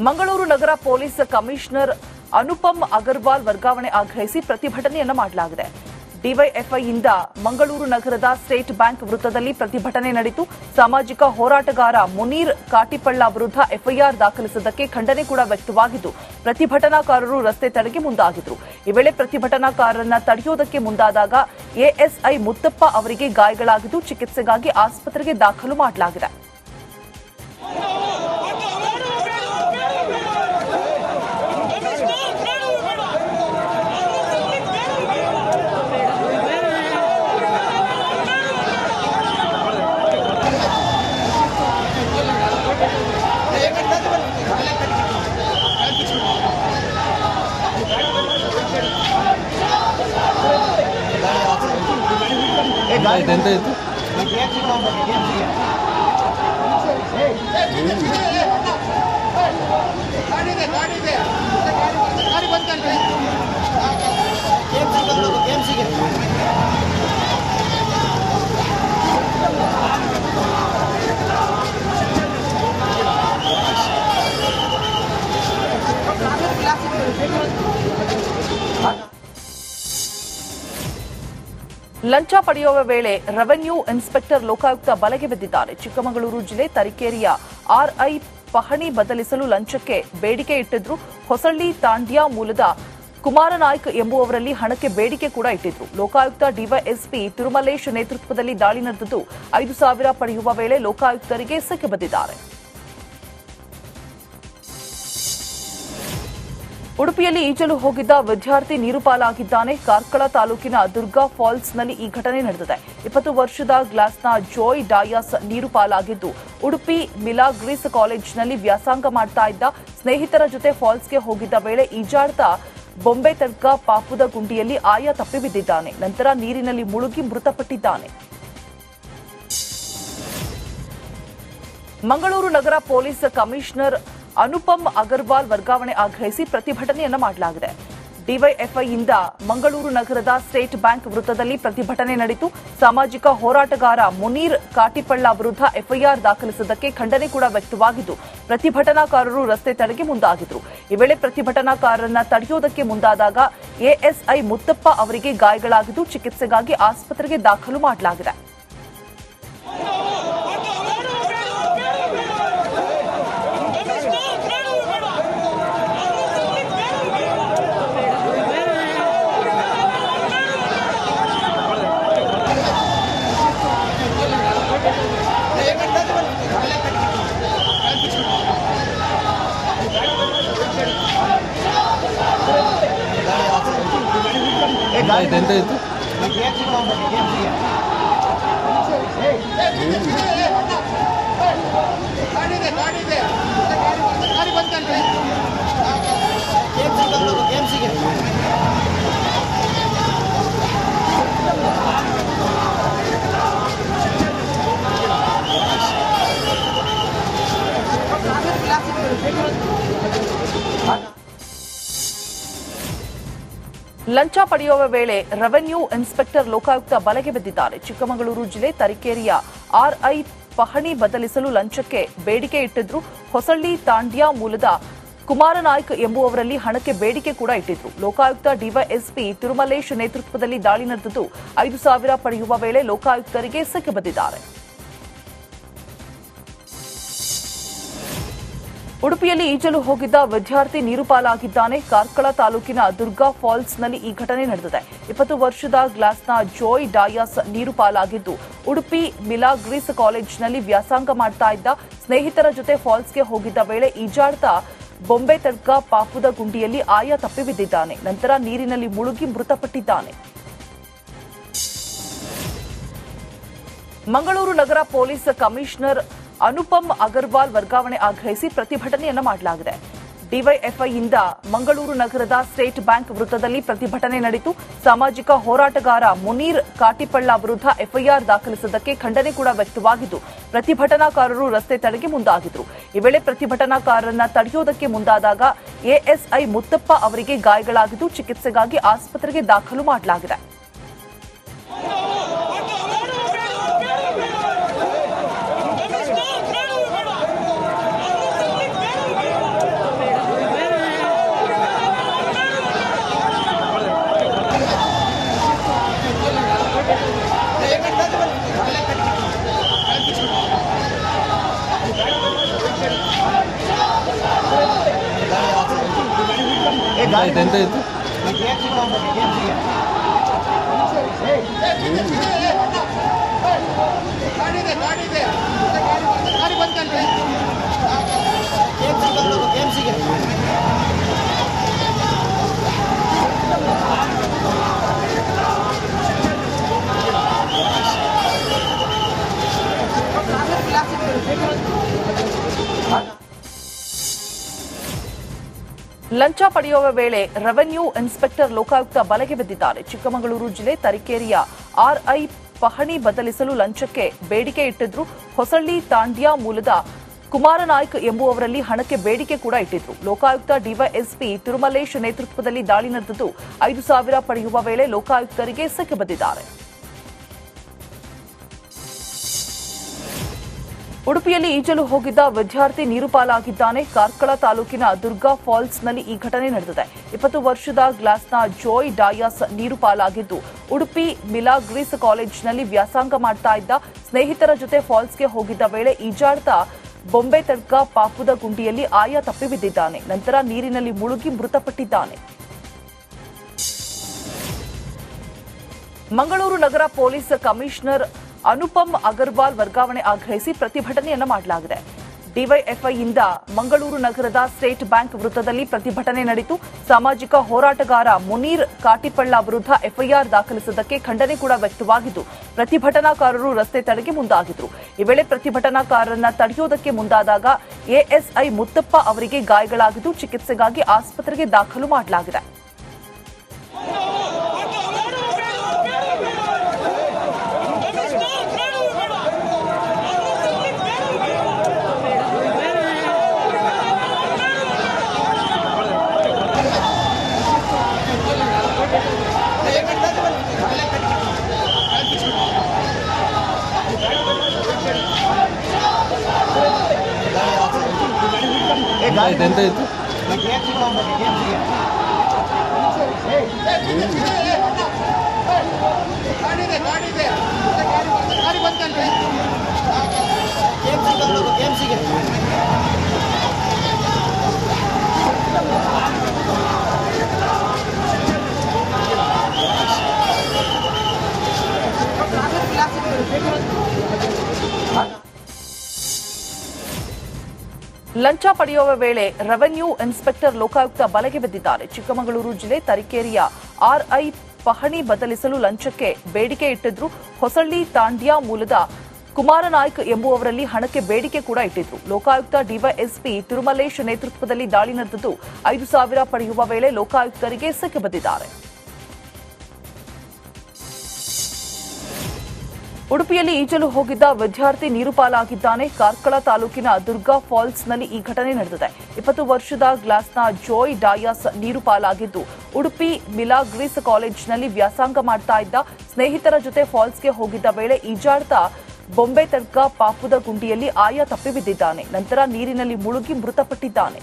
ಮಂಗಳೂರು ನಗರ police commissioner Anupam Agarwal ವರ್ಗಾವಣೆ ಆಗ್ರಹಿಸಿ ಪ್ರತಿಭಟನೆಯನ್ನು ಮಾಡಲಾಗಿದೆ. ಡಿವೈಎಫ್ಐಯಿಂದ ಮಂಗಳೂರು ನಗರದ ಸ್ಟೇಟ್ ಬ್ಯಾಂಕ್ ವೃತ್ತದಲ್ಲಿ ಪ್ರತಿಭಟನೆ ನಡೆಯಿತು. ಸಾಮಾಜಿಕ ಹೋರಾಟಗಾರ ಮುನೀರ್ ಕಾಟಿಪಳ್ಳ ವಿರುದ್ಧ ಎಫ್ಐಆರ್ ದಾಖಲಿಸಿದ್ದಕ್ಕೆ ಖಂಡನೆ ಕೂಡ ವ್ಯಕ್ತವಾಗಿದ್ದು, ಪ್ರತಿಭಟನಾಕಾರರು ರಸ್ತೆ ತಡೆಗೆ ಮುಂದಾಗಿದ್ರು. ಈ ವೇಳೆ ಪ್ರತಿಭಟನಾಕಾರರನ್ನ ತಡೆಯುವುದಕ್ಕೆ ಮುಂದಾದಾಗ ಎಎಸ್ಐ ಮುತ್ತಪ್ಪ ಅವರಿಗೆ ಗಾಯಗಳಾಗಿದ್ದು, ಚಿಕಿತ್ಸೆಗಾಗಿ ಆಸ್ಪತ್ರೆಗೆ ದಾಖಲು ಮಾಡಲಾಗಿದೆ. ಲಂಚ ಪಡೆಯುವ ವೇಳೆ ರೆವೆನ್ಯೂ ಇನ್ಸ್ಪೆಕ್ಟರ್ ಲೋಕಾಯುಕ್ತ ಬಲೆಗೆ ಬಿದ್ದಿದ್ದಾರೆ. ಚಿಕ್ಕಮಗಳೂರು ಜಿಲ್ಲೆ ತರೀಕೆರೆಯ ಆರ್ಐ ಪಹಣಿ ಬದಲಿಸಲು ಲಂಚಕ್ಕೆ ಬೇಡಿಕೆ ಇಟ್ಟಿದ್ರು. ಹೊಸಳ್ಳಿ ತಾಂಡ್ಯ ಮೂಲದ ಕುಮಾರನಾಯ್ಕ್ ಎಂಬುವವರಲ್ಲಿ ಹಣಕ್ಕೆ ಬೇಡಿಕೆ ಕೂಡ ಇಟ್ಟಿದ್ರು. ಲೋಕಾಯುಕ್ತ ಡಿವೈಎಸ್ಪಿ ತಿರುಮಲೇಶ್ ನೇತೃತ್ವದಲ್ಲಿ ದಾಳಿ ನಡೆದಿದ್ದು, 5,000 ಪಡೆಯುವ ವೇಳೆ ಲೋಕಾಯುಕ್ತರಿಗೆ ಸಿಕ್ಕಿಬಿದ್ದಿದ್ದಾರೆ. ಉಡುಪಿಯಲ್ಲಿ ಈಜಲು ಹೋಗಿದ್ದ ವಿದ್ಯಾರ್ಥಿ ನೀರು ಪಾಲಾಗಿದ್ದಾನೆ. ಕಾರ್ಕಳ ತಾಲೂಕಿನ ದುರ್ಗಾ ಫಾಲ್ಸ್ನಲ್ಲಿ ಈ ಘಟನೆ ನಡೆದಿದೆ. 20 ವರ್ಷದ ಗ್ಲಾಸ್ನ ಜಾಯ್ ಡಯಾಸ್ ನೀರು ಪಾಲಾಗಿದ್ದು, ಉಡುಪಿ ಮಿಲಾಗ್ರೀಸ್ ಕಾಲೇಜಿನಲ್ಲಿ ವ್ಯಾಸಂಗ ಮಾಡ್ತಾ ಇದ್ದ ಸ್ನೇಹಿತರ ಜೊತೆ ಫಾಲ್ಸ್ಗೆ ಹೋಗಿದ್ದ ವೇಳೆ ಈಜಾಡ್ತಾ ಬೊಂಬೆ ತಡ್ಕ ಪಾಪುದ ಗುಂಡಿಯಲ್ಲಿ ಆಯ ತಪ್ಪಿ ಬಿದ್ದಿದ್ದಾನೆ. ನಂತರ ನೀರಿನಲ್ಲಿ ಮುಳುಗಿ ಮೃತಪಟ್ಟಿದ್ದಾನೆ. ಮಂಗಳೂರು ನಗರ ಪೊಲೀಸ್ ಕಮಿಷನರ್ ಅನುಪಮ್ ಅಗರ್ವಾಲ್ ವರ್ಗಾವಣೆ ಆಗ್ರಹಿಸಿ ಪ್ರತಿಭಟನೆಯನ್ನು ಮಾಡಲಾಗಿದೆ. ಡಿವೈಎಫ್ಐಯಿಂದ ಮಂಗಳೂರು ನಗರದ ಸ್ಟೇಟ್ ಬ್ಯಾಂಕ್ ವೃತ್ತದಲ್ಲಿ ಪ್ರತಿಭಟನೆ ನಡೆಯಿತು. ಸಾಮಾಜಿಕ ಹೋರಾಟಗಾರ ಮುನೀರ್ ಕಾಟಿಪಳ್ಳ ವಿರುದ್ಧ ಎಫ್ಐಆರ್ ದಾಖಲಿಸಿದ್ದಕ್ಕೆ ಖಂಡನೆ ಕೂಡ ವ್ಯಕ್ತವಾಗಿದ್ದು, ಪ್ರತಿಭಟನಾಕಾರರು ರಸ್ತೆ ತಡೆಗೆ ಮುಂದಾಗಿದ್ರು. ಈ ವೇಳೆ ಪ್ರತಿಭಟನಾಕಾರರನ್ನ ತಡೆಯುವುದಕ್ಕೆ ಮುಂದಾದಾಗ ಎಎಸ್ಐ ಮುತ್ತಪ್ಪ ಅವರಿಗೆ ಗಾಯಗಳಾಗಿದ್ದು, ಚಿಕಿತ್ಸೆಗಾಗಿ ಆಸ್ಪತ್ರೆಗೆ ದಾಖಲು ಮಾಡಲಾಗಿದೆ. ಲಂಚ ಪಡೆಯುವ ವೇಳೆ ರೆವೆನ್ಯೂ ಇನ್ಸ್ಪೆಕ್ಟರ್ ಲೋಕಾಯುಕ್ತ ಬಲೆಗೆ ಬಿದ್ದಿದ್ದಾರೆ. ಚಿಕ್ಕಮಗಳೂರು ಜಿಲ್ಲೆ ತರೀಕೆರೆಯ ಆರ್ಐ ಪಹಣಿ ಬದಲಿಸಲು ಲಂಚಕ್ಕೆ ಬೇಡಿಕೆ ಇಟ್ಟಿದ್ರು. ಹೊಸಳ್ಳಿ ತಾಂಡ್ಯ ಮೂಲದ ಕುಮಾರನಾಯ್ಕ್ ಎಂಬುವವರಲ್ಲಿ ಹಣಕ್ಕೆ ಬೇಡಿಕೆ ಕೂಡ ಇಟ್ಟಿದ್ರು. ಲೋಕಾಯುಕ್ತ ಡಿವೈಎಸ್ಪಿ ತಿರುಮಲೇಶ್ ನೇತೃತ್ವದಲ್ಲಿ ದಾಳಿ ನಡೆದಿದ್ದು, 5,000 ಪಡೆಯುವ ವೇಳೆ ಲೋಕಾಯುಕ್ತರಿಗೆ ಸಿಕ್ಕಿಬಿದ್ದಿದ್ದಾರೆ. ಉಡುಪಿಯಲ್ಲಿ ಈಜಲು ಹೋಗಿದ್ದ ವಿದ್ಯಾರ್ಥಿ ನೀರು ಪಾಲಾಗಿದ್ದಾನೆ. ಕಾರ್ಕಳ ತಾಲೂಕಿನ ದುರ್ಗಾ ಫಾಲ್ಸ್ನಲ್ಲಿ ಈ ಘಟನೆ ನಡೆದಿದೆ. 20 ವರ್ಷದ ಗ್ಲಾಸ್ನ ಜಾಯ್ ಡಯಾಸ್ ನೀರು ಪಾಲಾಗಿದ್ದು, ಉಡುಪಿ ಮಿಲಾಗ್ರೀಸ್ ಕಾಲೇಜಿನಲ್ಲಿ ವ್ಯಾಸಂಗ ಮಾಡ್ತಾ ಇದ್ದ ಸ್ನೇಹಿತರ ಜೊತೆ ಫಾಲ್ಸ್ಗೆ ಹೋಗಿದ್ದ ವೇಳೆ ಈಜಾಡ್ತಾ ಬೊಂಬೆ ತಡ್ಕ ಪಾಪುದ ಗುಂಡಿಯಲ್ಲಿ ಆಯ ತಪ್ಪಿ ಬಿದ್ದಿದ್ದಾನೆ. ನಂತರ ನೀರಿನಲ್ಲಿ ಮುಳುಗಿ ಮೃತಪಟ್ಟಿದ್ದಾನೆ. ಮಂಗಳೂರು ನಗರ ಪೊಲೀಸ್ ಕಮಿಷನರ್ ಅನುಪಮ್ ಅಗರ್ವಾಲ್ ವರ್ಗಾವಣೆ ಆಗ್ರಹಿಸಿ ಪ್ರತಿಭಟನೆಯನ್ನು ಮಾಡಲಾಗಿದೆ. ಡಿವೈಎಫ್ಐಯಿಂದ ಮಂಗಳೂರು ನಗರದ ಸ್ಟೇಟ್ ಬ್ಯಾಂಕ್ ವೃತ್ತದಲ್ಲಿ ಪ್ರತಿಭಟನೆ ನಡೆಯಿತು. ಸಾಮಾಜಿಕ ಹೋರಾಟಗಾರ ಮುನೀರ್ ಕಾಟಿಪಳ್ಳ ವಿರುದ್ಧ ಎಫ್ಐಆರ್ ದಾಖಲಿಸಿದ್ದಕ್ಕೆ ಖಂಡನೆ ಕೂಡ ವ್ಯಕ್ತವಾಗಿದ್ದು, ಪ್ರತಿಭಟನಾಕಾರರು ರಸ್ತೆ ತಡೆಗೆ ಮುಂದಾಗಿದ್ರು. ಈ ವೇಳೆ ಪ್ರತಿಭಟನಾಕಾರರನ್ನ ತಡೆಯುವುದಕ್ಕೆ ಮುಂದಾದಾಗ ಎಎಸ್ಐ ಮುತ್ತಪ್ಪ ಅವರಿಗೆ ಗಾಯಗಳಾಗಿದ್ದು, ಚಿಕಿತ್ಸೆಗಾಗಿ ಆಸ್ಪತ್ರೆಗೆ ದಾಖಲು ಮಾಡಲಾಗಿದೆ. ಲಂಚ ಪಡೆಯುವ ವೇಳೆ ರೆವೆನ್ಯೂ ಇನ್ಸ್ಪೆಕ್ಟರ್ ಲೋಕಾಯುಕ್ತ ಬಲೆಗೆ ಬಿದ್ದಿದ್ದಾರೆ. ಚಿಕ್ಕಮಗಳೂರು ಜಿಲ್ಲೆ ತರೀಕೆರೆಯ ಆರ್ಐ ಪಹಣಿ ಬದಲಿಸಲು ಲಂಚಕ್ಕೆ ಬೇಡಿಕೆ ಇಟ್ಟಿದ್ರು. ಹೊಸಳ್ಳಿ ತಾಂಡ್ಯ ಮೂಲದ ಕುಮಾರನಾಯ್ಕ್ ಎಂಬುವವರಲ್ಲಿ ಹಣಕ್ಕೆ ಬೇಡಿಕೆ ಕೂಡ ಇಟ್ಟಿದ್ರು. ಲೋಕಾಯುಕ್ತ ಡಿವೈಎಸ್ಪಿ ತಿರುಮಲೇಶ್ ನೇತೃತ್ವದಲ್ಲಿ ದಾಳಿ ನಡೆದಿದ್ದು 5,000 ಪಡೆಯುವ ವೇಳೆ ಲೋಕಾಯುಕ್ತರಿಗೆ ಸಿಕ್ಕಿಬಿದ್ದಿದ್ದಾರೆ. ಉಡುಪಿಯಲ್ಲಿ ಈಜಲು ಹೋಗಿದ್ದ ವಿದ್ಯಾರ್ಥಿ ನೀರು ಪಾಲಾಗಿದ್ದಾನೆ. ಕಾರ್ಕಳ ತಾಲೂಕಿನ ದುರ್ಗಾ ಫಾಲ್ಸ್ನಲ್ಲಿ ಈ ಘಟನೆ ನಡೆದಿದೆ. 20 ವರ್ಷದ ಗ್ಲಾಸ್ನ ಜಾಯ್ ಡಯಾಸ್ ನೀರು ಪಾಲಾಗಿದ್ದು, ಉಡುಪಿ ಮಿಲಾಗ್ರೀಸ್ ಕಾಲೇಜಿನಲ್ಲಿ ವ್ಯಾಸಂಗ ಮಾಡ್ತಾ ಇದ್ದ ಸ್ನೇಹಿತರ ಜೊತೆ ಫಾಲ್ಸ್ಗೆ ಹೋಗಿದ್ದ ವೇಳೆ ಈಜಾಡ್ತಾ ಬೊಂಬೆ ತಡ್ಕ ಪಾಪುದ ಗುಂಡಿಯಲ್ಲಿ ಆಯ ತಪ್ಪಿ ಬಿದ್ದಿದ್ದಾನೆ. ನಂತರ ನೀರಿನಲ್ಲಿ ಮುಳುಗಿ ಮೃತಪಟ್ಟಿದ್ದಾನೆ. ಮಂಗಳೂರು ನಗರ ಪೊಲೀಸ್ ಕಮಿಷನರ್ ಅನುಪಮ್ ಅಗರ್ವಾಲ್ ವರ್ಗಾವಣೆ ಆಗ್ರಹಿಸಿ ಪ್ರತಿಭಟನೆಯನ್ನು ಮಾಡಲಾಗಿದೆ. ಡಿವೈಎಫ್ಐಯಿಂದ ಮಂಗಳೂರು ನಗರದ ಸ್ಟೇಟ್ ಬ್ಯಾಂಕ್ ವೃತ್ತದಲ್ಲಿ ಪ್ರತಿಭಟನೆ ನಡೆಯಿತು. ಸಾಮಾಜಿಕ ಹೋರಾಟಗಾರ ಮುನೀರ್ ಕಾಟಿಪಳ್ಳ ವಿರುದ್ಧ ಎಫ್ಐಆರ್ ದಾಖಲಿಸಿದ್ದಕ್ಕೆ ಖಂಡನೆ ಕೂಡ ವ್ಯಕ್ತವಾಗಿದ್ದು, ಪ್ರತಿಭಟನಾಕಾರರು ರಸ್ತೆ ತಡೆಗೆ ಮುಂದಾಗಿದ್ರು. ಈ ವೇಳೆ ಪ್ರತಿಭಟನಾಕಾರರನ್ನ ತಡೆಯುವುದಕ್ಕೆ ಮುಂದಾದಾಗ ಎಎಸ್ಐ ಮುತ್ತಪ್ಪ ಅವರಿಗೆ ಗಾಯಗಳಾಗಿದ್ದು, ಚಿಕಿತ್ಸೆಗಾಗಿ ಆಸ್ಪತ್ರೆಗೆ ದಾಖಲು ಮಾಡಲಾಗಿದೆ. ಲಂಚ ಪಡೆಯುವ ವೇಳೆ ರೆವೆನ್ಯೂ ಇನ್ಸ್ಪೆಕ್ಟರ್ ಲೋಕಾಯುಕ್ತ ಬಲೆಗೆ ಬಿದ್ದಿದ್ದಾರೆ. ಚಿಕ್ಕಮಗಳೂರು ಜಿಲ್ಲೆ ತರೀಕೆರೆಯ ಆರ್ಐ ಪಹಣಿ ಬದಲಿಸಲು ಲಂಚಕ್ಕೆ ಬೇಡಿಕೆ ಇಟ್ಟಿದ್ರು. ಹೊಸಳ್ಳಿ ತಾಂಡ್ಯ ಮೂಲದ ಕುಮಾರನಾಯ್ಕ್ ಎಂಬುವವರಲ್ಲಿ ಹಣಕ್ಕೆ ಬೇಡಿಕೆ ಕೂಡ ಇಟ್ಟಿದ್ರು. ಲೋಕಾಯುಕ್ತ ಡಿವೈಎಸ್ಪಿ ತಿರುಮಲೇಶ್ ನೇತೃತ್ವದಲ್ಲಿ ದಾಳಿ ನಡೆದಿದ್ದು, 5,000 ಪಡೆಯುವ ವೇಳೆ ಲೋಕಾಯುಕ್ತರಿಗೆ ಸಿಕ್ಕಿಬಿದ್ದಿದ್ದಾರೆ. ಉಡುಪಿಯಲ್ಲಿ ಈಜಲು ಹೋಗಿದ್ದ ವಿದ್ಯಾರ್ಥಿ ನೀರು ಪಾಲಾಗಿದ್ದಾನೆ. ಕಾರ್ಕಳ ತಾಲೂಕಿನ ದುರ್ಗಾ ಫಾಲ್ಸ್ನಲ್ಲಿ ಈ ಘಟನೆ ನಡೆದಿದೆ. 20 ವರ್ಷದ ಗ್ಲಾಸ್ನ ಜಾಯ್ ಡಯಾಸ್ ನೀರು ಪಾಲಾಗಿದ್ದು, ಉಡುಪಿ ಮಿಲಾಗ್ರೀಸ್ ಕಾಲೇಜಿನಲ್ಲಿ ವ್ಯಾಸಂಗ ಮಾಡ್ತಾ ಇದ್ದ ಸ್ನೇಹಿತರ ಜೊತೆ ಫಾಲ್ಸ್ಗೆ ಹೋಗಿದ್ದ ವೇಳೆ ಈಜಾಡ್ತಾ ಬೊಂಬೆ ತಡ್ಕ ಪಾಪುದ ಗುಂಡಿಯಲ್ಲಿ ಆಯ ತಪ್ಪಿ ಬಿದ್ದಿದ್ದಾನೆ. ನಂತರ ನೀರಿನಲ್ಲಿ ಮುಳುಗಿ ಮೃತಪಟ್ಟಿದ್ದಾನೆ.